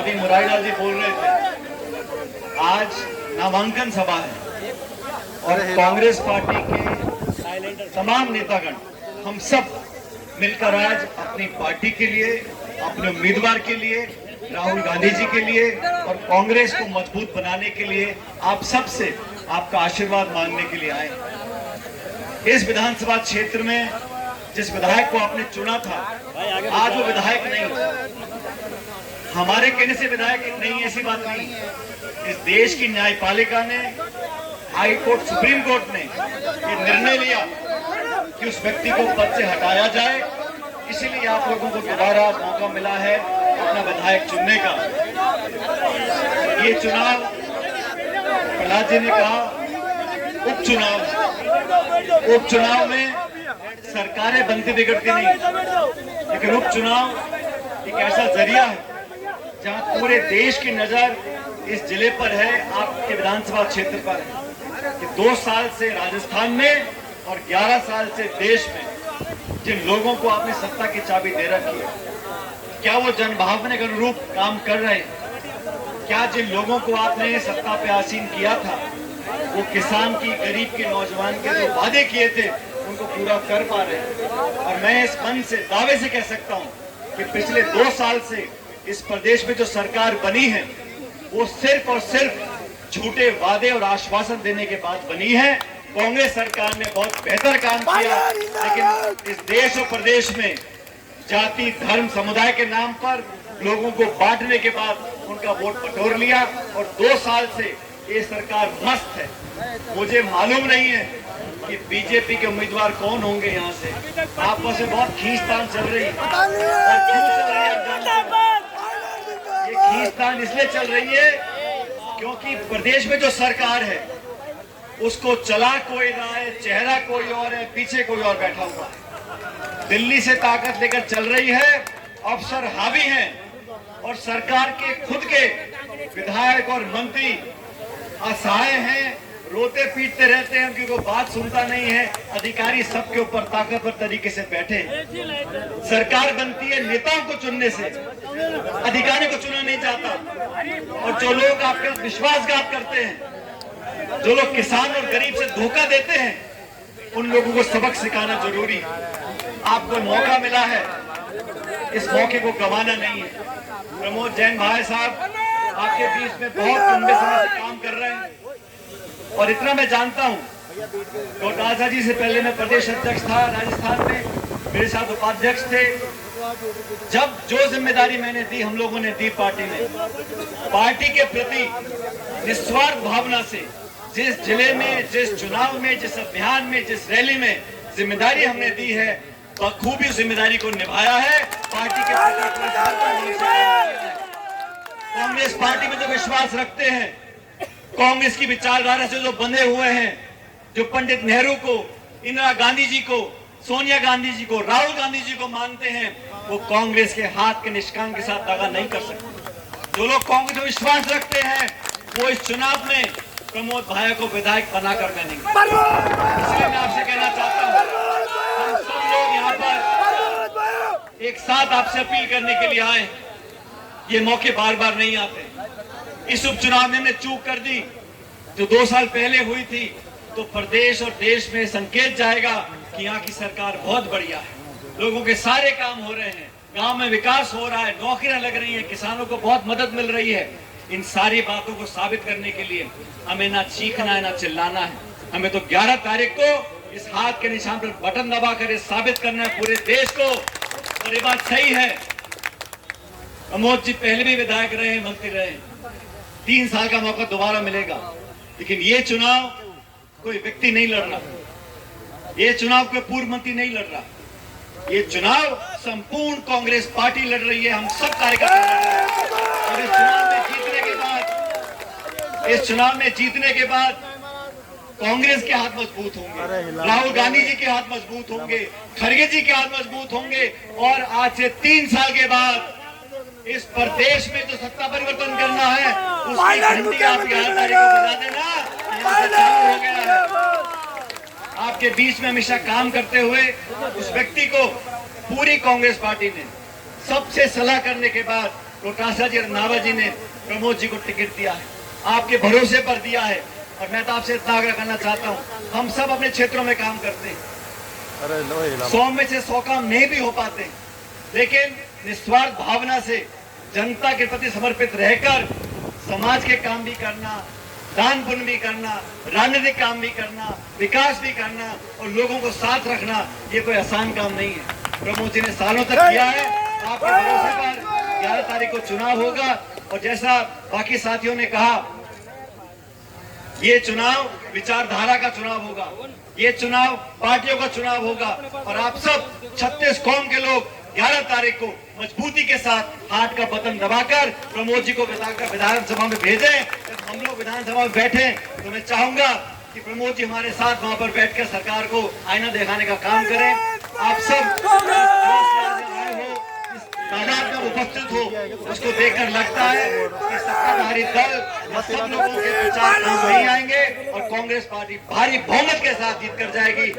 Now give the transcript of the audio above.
अभी मुरारीलाल जी बोल रहे थे, आज नामांकन सभा है और कांग्रेस पार्टी के तमाम नेतागण हम सब मिलकर आज अपनी पार्टी के लिए, अपने उम्मीदवार के लिए, राहुल गांधी जी के लिए और कांग्रेस को मजबूत बनाने के लिए आप सब से आपका आशीर्वाद मांगने के लिए आए। इस विधानसभा क्षेत्र में जिस विधायक को आपने चुना था, आज वो विधायक नहीं, हमारे कहने से विधायक नहीं, ऐसी बात नहीं। इस देश की न्यायपालिका ने, हाई कोर्ट, सुप्रीम कोर्ट ने ये निर्णय लिया कि उस व्यक्ति को पद से हटाया जाए। इसीलिए आप लोगों को दोबारा मौका मिला है अपना विधायक चुनने का। ये चुनाव, प्रहलाद जी ने कहा, उपचुनाव में सरकारें बनती बिगड़ती नहीं, लेकिन उपचुनाव एक ऐसा जरिया है जहां पूरे देश की नजर इस जिले पर है, आपके विधानसभा क्षेत्र पर है कि 2 साल से राजस्थान में और 11 साल से देश में जिन लोगों को आपने सत्ता की चाबी दे रखी है, क्या वो जनभावना के अनुरूप काम कर रहे हैं? क्या जिन लोगों को आपने सत्ता पे आसीन किया था, वो किसान की, गरीब के, नौजवान के जो वादे किए थे उनको पूरा कर पा रहे हैं? और मैं इस मन से, दावे से कह सकता हूं कि पिछले 2 साल से इस प्रदेश में जो सरकार बनी है वो सिर्फ और सिर्फ झूठे वादे और आश्वासन देने के बाद बनी है। कांग्रेस सरकार ने बहुत बेहतर काम किया, लेकिन इस देश और प्रदेश में जाति, धर्म, समुदाय के नाम पर लोगों को बांटने के बाद उनका वोट बटोर लिया और 2 साल से ये सरकार मस्त है। मुझे मालूम नहीं है कि बीजेपी के उम्मीदवार कौन होंगे। यहाँ से आपस में बहुत खींचतान चल रही है, और क्यों चल रही है? ये खींचतान इसलिए चल रही है क्योंकि प्रदेश में जो सरकार है उसको चला कोई रहा है, चेहरा कोई और है, पीछे कोई और बैठा हुआ है। दिल्ली से ताकत लेकर चल रही है, अफसर हावी हैं और सरकार के खुद के विधायक और मंत्री असहाय हैं, रोते पीटते रहते हैं, क्योंकि बात सुनता नहीं है। अधिकारी सबके ऊपर ताकतवर तरीके से बैठे। सरकार बनती है नेताओं को चुनने से, अधिकारी को चुना नहीं जाता। और जो लोग आपके विश्वासघात करते हैं, जो लोग किसान और गरीब से धोखा देते हैं, उन लोगों को सबक सिखाना जरूरी। आपको मौका मिला है, इस मौके को गंवाना नहीं है। प्रमोद जैन भाई साहब आपके बीच में बहुत लंबे समय से काम कर रहे हैं और इतना मैं जानता हूं, डोटासा जी से पहले मैं प्रदेश अध्यक्ष था राजस्थान में, मेरे साथ उपाध्यक्ष थे। जब जो जिम्मेदारी मैंने दी, हम लोगों ने दी पार्टी में, पार्टी के प्रति निस्वार्थ भावना से जिस जिले में, जिस चुनाव में, जिस अभियान में, जिस रैली में जिम्मेदारी हमने दी है, बखूबी जिम्मेदारी को निभाया है। पार्टी के कांग्रेस पार्टी में जो विश्वास रखते हैं, कांग्रेस की विचारधारा से जो बंधे हुए हैं, जो पंडित नेहरू को, इंदिरा गांधी जी को, सोनिया गांधी जी को, राहुल गांधी जी को मानते हैं, वो कांग्रेस के हाथ के निष्काम के साथ दगा नहीं कर सकते। जो लोग कांग्रेस में विश्वास रखते हैं, वो इस चुनाव में प्रमोद भाई को विधायक बनाकर बनेंगे। इसलिए मैं आपसे कहना चाहता हूँ, हम सब लोग यहाँ पर एक साथ आपसे अपील करने के लिए आए। ये मौके बार बार नहीं आते। इस उपचुनाव में हमने चूक कर दी जो 2 साल पहले हुई थी, तो प्रदेश और देश में संकेत जाएगा कि यहाँ की सरकार बहुत बढ़िया है, लोगों के सारे काम हो रहे हैं, गांव में विकास हो रहा है, नौकरियां लग रही हैं, किसानों को बहुत मदद मिल रही है। इन सारी बातों को साबित करने के लिए हमें ना चीखना है, ना चिल्लाना है। हमें तो 11 तारीख को इस हाथ के निशान पर बटन दबाकर साबित करना है पूरे देश को। और ये बात सही है, प्रमोद जी पहले भी विधायक रहे, मंत्री रहे, 3 साल का मौका दोबारा मिलेगा। लेकिन ये चुनाव कोई व्यक्ति नहीं लड़ रहा, ये चुनाव कोई पूर्व मंत्री नहीं लड़ रहा, ये चुनाव संपूर्ण कांग्रेस पार्टी लड़ रही है। हम सब कार्यकर्ता लड़ रहे हैं। और इस चुनाव में जीतने के बाद कांग्रेस के हाथ मजबूत होंगे, राहुल गांधी जी के हाथ मजबूत होंगे, खड़गे जी के हाथ मजबूत होंगे। और आज से 3 साल के बाद इस प्रदेश में जो सत्ता परिवर्तन करना है, उसकी घंटी आप 11 तारीख को बजा देना, यहाँ से चालू हो गया है। आपके बीच में हमेशा काम करते हुए उस व्यक्ति को पूरी कांग्रेस पार्टी ने सबसे सलाह करने के बाद कोटासा जी रंधावा जी ने प्रमोद जी को टिकट दिया है, आपके भरोसे पर दिया है। और मैं तो आपसे इतना आग्रह करना चाहता हूँ, हम सब अपने क्षेत्रों में काम करते हैं, 100 में से 100 काम नहीं भी हो पाते, लेकिन निस्वार्थ भावना से जनता के प्रति समर्पित रहकर समाज के काम भी करना, दान पुण्य भी करना, राजनीतिक काम भी करना, विकास भी करना और लोगों को साथ रखना, ये कोई आसान काम नहीं है। प्रमोद जी ने सालों तक किया है। आपके भरोसे पर 11 तारीख को चुनाव होगा और जैसा बाकी साथियों ने कहा, ये चुनाव विचारधारा का चुनाव होगा, ये चुनाव पार्टियों का चुनाव होगा और आप सब 36 कौम के लोग 11 तारीख को मजबूती के साथ हाथ का बटन दबाकर प्रमोद जी को विधानसभा में भेजें। जब हम लोग विधानसभा में बैठे तो मैं चाहूंगा कि प्रमोद जी हमारे साथ वहां पर बैठकर सरकार को आईना दिखाने का काम करें। आप सब आए हो, इस तादाद में उपस्थित हो, उसको देखकर लगता है कि सत्ताधारी दल सब लोगों के प्रचार नहीं आएंगे और कांग्रेस पार्टी भारी बहुमत के साथ जीत कर जाएगी।